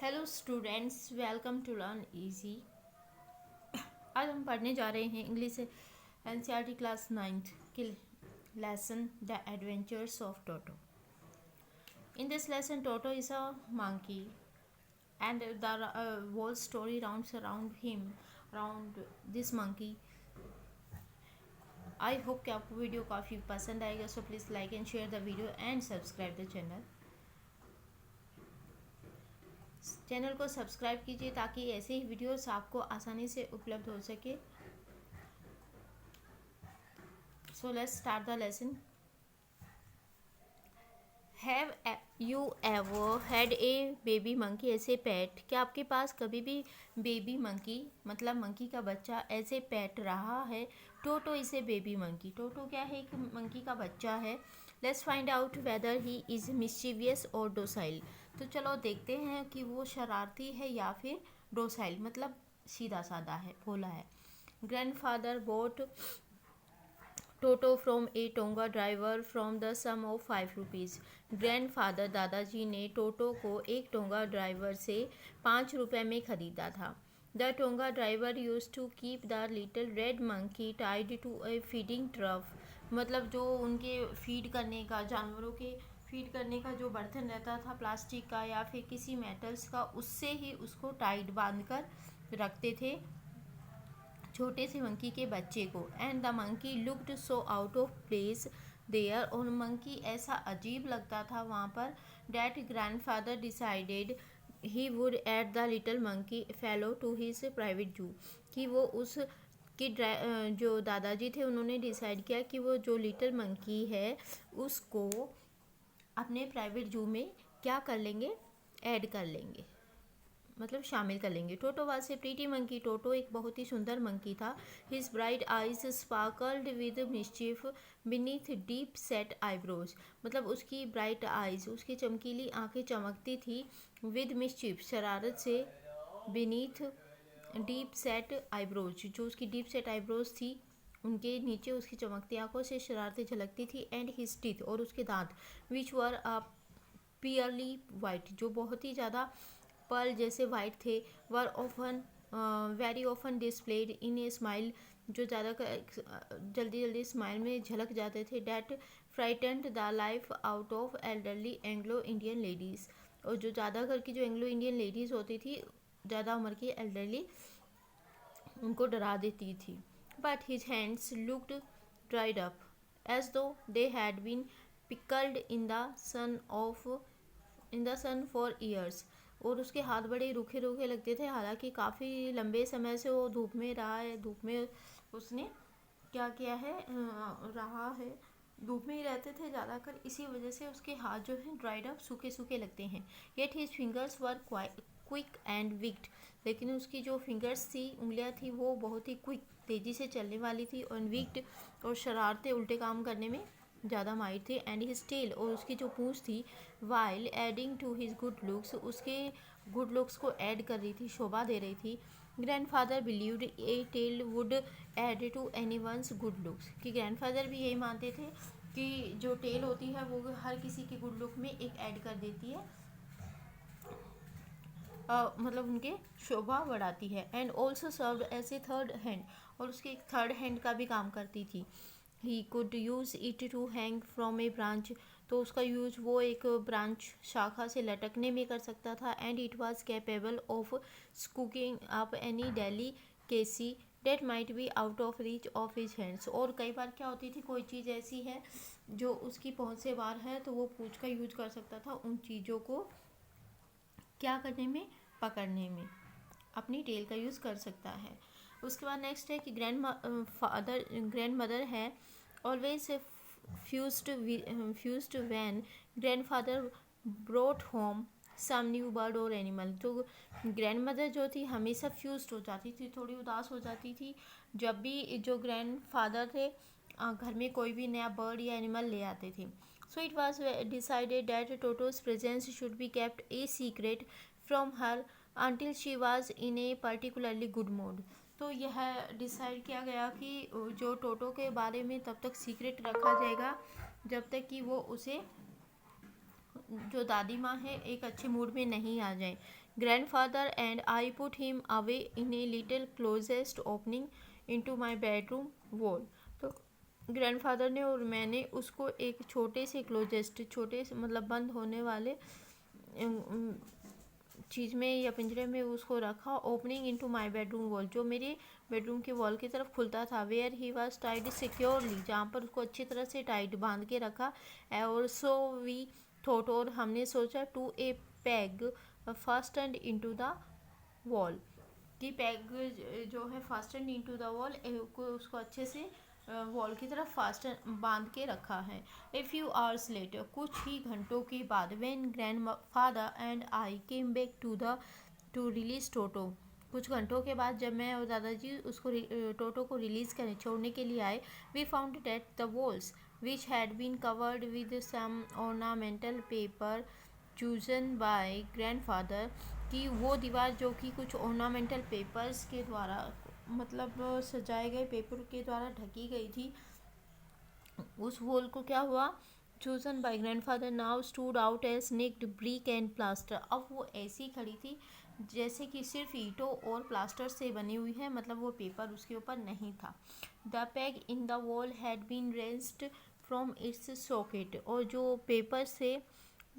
Hello students, welcome to learn easy. आज हम पढ़ने जा रहे हैं इंग्लिश एनसीईआरटी क्लास 9th के lesson the adventures of Toto. In this lesson toto is a monkey and the whole story rounds around him, around this monkey. I hope कि आपको video काफ़ी पसंद आएगा, so please like and share the video and subscribe the channel को subscribe कीजिए ताकि ऐसे ही videos आपको आसानी से उपलब्ध हो सके। So let's start the lesson. Have you ever had a baby monkey ऐसे पेट? क्या आपके पास कभी भी बेबी मंकी मतलब मंकी का बच्चा ऐसे पेट रहा है? टोटो इज ए बेबी मंकी। टोटो क्या है? एक मंकी का बच्चा है। Let's find out whether he is mischievous और डोसाइल। तो चलो देखते हैं कि वो शरारती है या फिर डोसाइल मतलब सीधा साधा है, भोला है। Grandfather bought Toto from a tonga driver from the sum of 5 rupees. Grandfather दादाजी ने टोटो को एक टोंगा ड्राइवर से 5 रुपये में खरीदा था। The tonga driver used to keep the little red monkey tied to a feeding trough. मतलब जो उनके फीड करने का, जानवरों के फीड करने का जो बर्तन रहता था प्लास्टिक का या फिर किसी मेटल्स का, उससे ही उसको टाइट बांध कर रखते थे छोटे से मंकी के बच्चे को। And the monkey looked so out of place there. और मंकी ऐसा अजीब लगता था वहाँ पर। That grandfather decided he would add the little monkey fellow to his private zoo. कि वो उस कि जो दादाजी थे उन्होंने डिसाइड किया कि वो जो लिटिल मंकी है उसको अपने प्राइवेट जू में क्या कर लेंगे, ऐड कर लेंगे, मतलब शामिल कर लेंगे। Toto was a pretty monkey. Toto एक बहुत ही सुंदर मंकी था। His bright eyes sparkled with mischief beneath deep set eyebrows. मतलब उसकी ब्राइट आईज, उसकी चमकीली आंखें चमकती थी विद मिस्चीफ शरारत से, बीनीथ डीप सेट आईब्रोज जो उसकी डीप सेट आईब्रोज थी उनके नीचे उसकी चमकती आंखों से शरारतें झलकती थी। एंड हिज टीथ और उसके दांत विच वर पियरली वाइट जो बहुत ही ज़्यादा पर्ल जैसे वाइट थे। Were often very often displayed in a smile जो ज़्यादा जल्दी जल्दी स्माइल में झलक जाते थे। That frightened the life out of elderly Anglo Indian ladies. और जो ज़्यादा घर की जो एंग्लो इंडियन लेडीज़ होती थी, ज़्यादा उम्र की एल्डरली, उनको डरा देती थी। But his hands looked dried up as though they had been pickled in the sun for years. और उसके हाथ बड़े रूखे रूखे लगते थे, हालांकि काफ़ी लंबे समय से वो धूप में रहा है। धूप में उसने क्या किया है, रहा है, धूप में ही रहते थे ज़्यादातर, इसी वजह से उसके हाथ जो हैं ड्राइड अप, सूखे सूखे लगते हैं। Yet his fingers were quick and wicked. लेकिन उसकी जो फिंगर्स थी, उंगलियां थी, वो बहुत ही क्विक, तेज़ी से चलने वाली थी, और विक्ड और शरारतें उल्टे काम करने में ज़्यादा माहिर थे। एंड हिज टेल और उसकी जो पूँछ थी, while adding to his good looks, उसके गुड लुक्स को ऐड कर रही थी, शोभा दे रही थी। Grandfather believed a tail would add to anyone's good looks. कि ग्रैंडफादर भी यही मानते थे कि जो टेल होती है वो हर किसी के गुड लुक में एक ऐड कर देती है, मतलब उनके शोभा बढ़ाती है। And also served as a third hand, और उसके एक थर्ड हैंड का भी काम करती थी। He could use it to hang from a branch. तो उसका यूज वो एक ब्रांच, शाखा से लटकने में कर सकता था। And it was capable of scooping up any delicacy that might be out of reach of his hands. और कई बार क्या होती थी, कोई चीज़ ऐसी है जो उसकी पहुंच से बाहर है, तो वो पूंछ का यूज कर सकता था उन चीज़ों को क्या करने में, पकड़ने में, अपनी टेल का यूज़ कर सकता है। उसके बाद नेक्स्ट है कि ग्रैंड मदर है always fussed when grandfather brought home some new bird और एनिमल। तो ग्रैंड मदर जो थी हमेशा फ्यूज्ड हो जाती थी, थोड़ी उदास हो जाती थी जब भी जो ग्रैंड फादर थे घर में कोई भी नया बर्ड या एनिमल ले आते थे। So it was decided that टोटोज presence should be kept a secret from her until she was in a particularly good mood। तो यह डिसाइड किया गया कि जो टोटो के बारे में तब तक सीक्रेट रखा जाएगा जब तक कि वो उसे, जो दादी माँ है, एक अच्छे मूड में नहीं आ जाए। Grandfather and I put him away in a little closest opening into my bedroom wall. तो ग्रैंडफादर ने और मैंने उसको एक छोटे से क्लोजेस्ट, छोटे से मतलब बंद होने वाले चीज़ में या पिंजरे में उसको रखा. Opening into my bedroom wall, जो मेरे बेडरूम की वॉल की तरफ खुलता था. Where he was tied securely, जहाँ पर उसको अच्छी तरह से टाइट बांध के रखा. और सो वी थॉट, और हमने सोचा, to a peg fastened into the wall, कि पैग जो है फास्टन इनटू द वॉल, उसको अच्छे से वॉल की तरफ फास्टन बांध के रखा है. ए फ्यू आवर्स लेटर, कुछ ही घंटों के बाद, when grandfather and I came back to release Toto, कुछ घंटों के बाद जब मैं और दादाजी उसको टोटो को रिलीज करने छोड़ने के लिए आए, we found that the walls which had been covered with some ornamental paper chosen by grandfather, कि वो दीवार जो कि कुछ ऑर्नामेंटल पेपर्स के द्वारा, मतलब सजाए गए पेपर के द्वारा ढकी गई थी, उस वॉल को क्या हुआ, chosen by grandfather now stood out as nicked brick and plaster. अब वो ऐसी खड़ी थी जैसे कि सिर्फ ईंटों और प्लास्टर से बनी हुई है, मतलब वो पेपर उसके ऊपर नहीं था. The peg in the wall had been wrenched from its socket, और जो पेपर से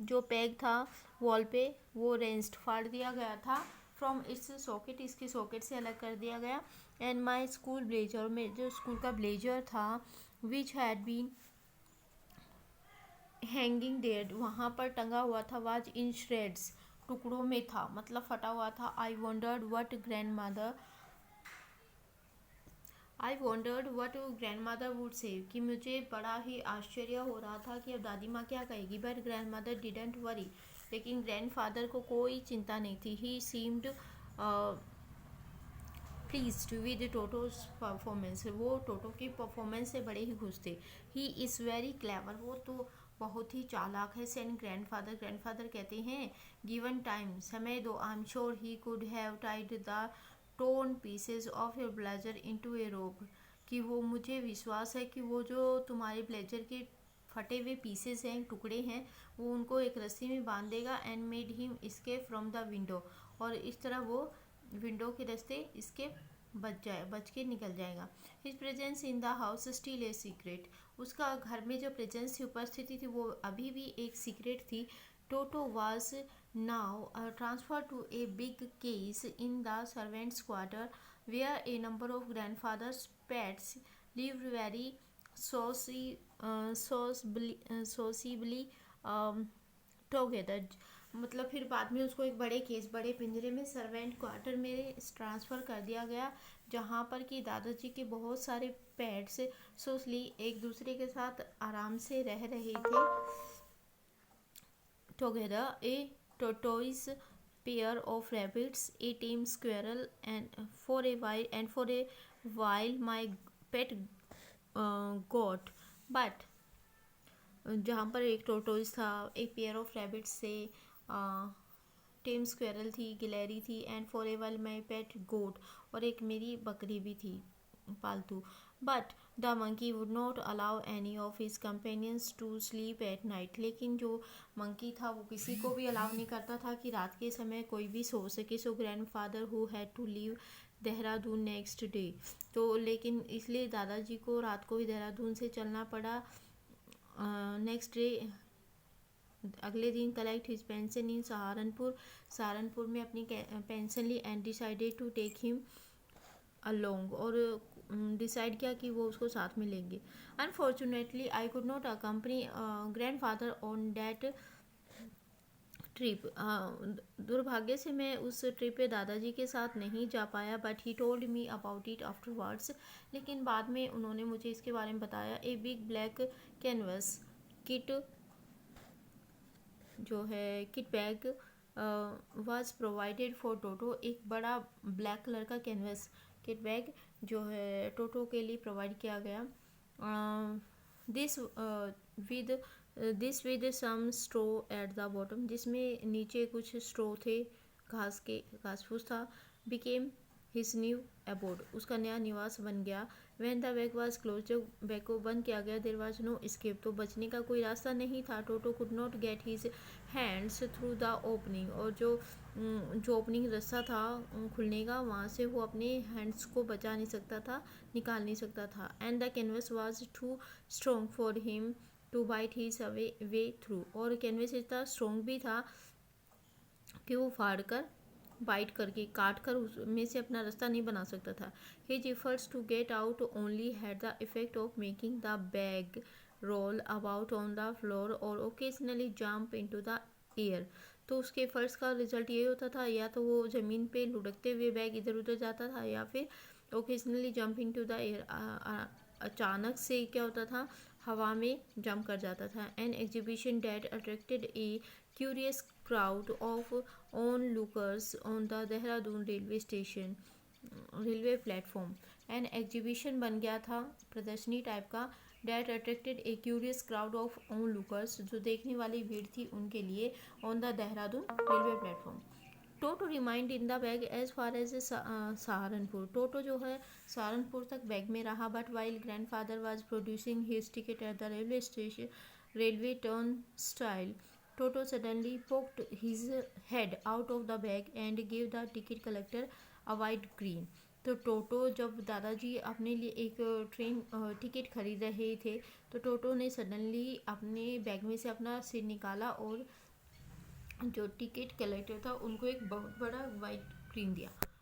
जो पैग था वॉल पे, वो रेंस्ड फाड़ दिया गया था. फ्रॉम इट्स सॉकेट, इसके सॉकेट से अलग कर दिया गया. एंड माई स्कूल ब्लेजर, में जो स्कूल का ब्लेजर था, which had been hanging there, वहाँ पर टंगा हुआ था, वाज इन श्रेड्स, टुकड़ों में था, मतलब फटा हुआ था. आई wandered what grand mother would say, कि मुझे बड़ा ही आश्चर्य हो रहा था कि अब दादी माँ क्या कहेगी. But grandmother didn't worry, लेकिन ग्रैंड फादर को कोई चिंता नहीं थी. He seemed pleased with Toto's performance, वो टोटो की परफॉर्मेंस से बड़े ही खुश थे. ही इज़ वेरी क्लेवर, वो तो बहुत ही चालाक है. सेंड ग्रैंडफादर कहते हैं, गिवन टाइम, समय दो, I am sure he could have tied the torn pieces of your blazer into a rope, कि वो, मुझे विश्वास है कि वो जो तुम्हारे ब्लेजर के फटे हुए पीसेस हैं, टुकड़े हैं, वो उनको एक रस्सी में बांध देगा. And made him escape from the window, और इस तरह वो विंडो के रास्ते इसके बच के निकल जाएगा. His presence in the house still a secret, उसका घर में जो प्रेजेंस थी, उपस्थिति थी, वो अभी भी एक सीक्रेट थी. Toto was now transfer to a big cage in the servants quarter, where a number of grandfather's pets lived very sociably together. मतलब फिर बाद में उसको एक बड़े पिंजरे में, सर्वेंट क्वार्टर में ट्रांसफ़र कर दिया गया, जहाँ पर कि दादाजी के बहुत सारे पेट्स सोसली एक दूसरे के साथ आराम से रह रहे थे. Together A tortoise pair of rabbits, a tame squirrel, and for a while my pet goat. But जहाँ पर एक टोटोइस था, एक पेयर ऑफ रैबिट्स से, टेम स्क्वेरल थी, गिलहरी थी, and for ever my pet goat, और एक मेरी बकरी भी थी पालतू. But the monkey would not allow any of his companions to sleep at night, लेकिन जो मंकी था वो किसी को भी अलाउ नहीं करता था कि रात के समय कोई भी सो सके. So grandfather who had to leave Dehradun next day, तो लेकिन इसलिए दादाजी को रात को ही देहरादून से चलना पड़ा. नेक्स्ट डे, अगले दिन, collect his pension in Saharanpur में अपनी पेंशन ली. And decided to take him along, और डिसाइड किया कि वो उसको साथ में लेंगे. Unfortunately I could not accompany grandfather on that trip, दुर्भाग्य से मैं उस ट्रिप पे दादाजी के साथ नहीं जा पाया. But he told me about it afterwards, लेकिन बाद में उन्होंने मुझे इसके बारे में बताया. A big black canvas kit, जो है kit bag, was provided for Toto, एक बड़ा ब्लैक कलर का कैनवस किट बैग जो है टोटो के लिए प्रोवाइड किया गया. This with with some straw at the bottom, जिसमें नीचे कुछ स्ट्रो थे, घास फूस था. बिकेम हिज न्यू अबोर्ड, उसका नया निवास बन गया। When the bag was close, जब बैग को बंद किया गया, देयर वाज नो एस्केप, तो बचने का कोई रास्ता नहीं था। Toto could not get his hands through the opening, और जो ओपनिंग रास्ता था खुलने का, वहाँ से वो अपने हैंड्स को बचा नहीं सकता था, निकाल नहीं सकता था। And the canvas was too strong for him to bite his way through, और कैनवस इतना स्ट्रॉन्ग भी था कि वो फाड़ कर, बाइट करके, काट कर उसमें से अपना रास्ता नहीं बना सकता था। His efforts to get out only had the effect of making the bag roll about on the floor और occasionally jump into the air. तो उसके एफर्ट्स का रिजल्ट ये होता था, या तो वो ज़मीन पे लुढ़कते हुए बैग इधर उधर जाता था, या फिर occasionally jump into the air, अचानक से क्या होता था, हवा में जंप कर जाता था। An exhibition that attracted a curious crowd of onlookers on the Dehradun railway platform. An exhibition बन गया था, प्रदर्शनी टाइप का, that attracted a curious crowd of onlookers, जो देखने वाली भीड़ थी उनके लिए, on the Dehradun railway platform. Toto remained in the bag as far as Saharanpur, Toto जो है सहारनपुर तक बैग में रहा, but while grandfather was producing his ticket at the railway station, railway turn style, Toto suddenly poked his head out of the bag and gave the ticket collector a wide grin. तो टोटो, जब दादाजी अपने लिए एक train ticket खरीद रहे थे, तो टोटो ने सडनली अपने बैग में से अपना सिर निकाला और जो टिकट कलेक्टर था उनको एक बहुत बड़ा वाइट ग्रीन दिया।